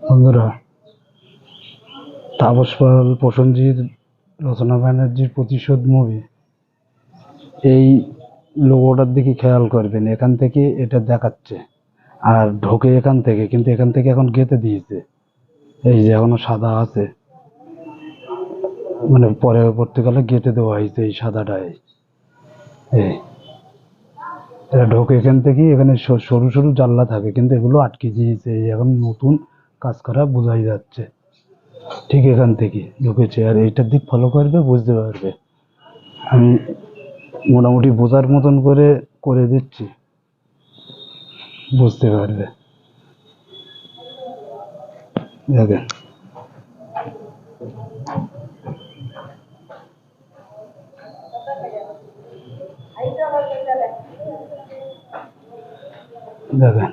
বন্ধুরা, তাপস পাল, প্রসেনজিৎ, রচনা ব্যানার্জির প্রতিশোধ মুভি, এই লোগোটার দিকে খেয়াল করবেন। এখান থেকে এটা দেখাচ্ছে আর ঢোকে এখান থেকে, কিন্তু এখান থেকে এখন গেঁথে দিয়েছে। এই যে এখনো সাদা আছে, মানে পরবর্তীকালে গেঁথে দেওয়া হয়েছে এই সাদাটাই। এই এটা ঢোকে এখান থেকে, এখানে সরু সরু জানলা থাকে, কিন্তু এগুলো আটকে দিয়েছে। এই এখন নতুন কাজ করা বোঝাই যাচ্ছে। ঠিক এখান থেকে ঢুকেছে, আর এইটার দিক ফলো করবে, বুঝতে পারবে। আমি মোটামুটি বোঝার মতন করে করে দিচ্ছি, বুঝতে পারবে। দেখেন, দেখেন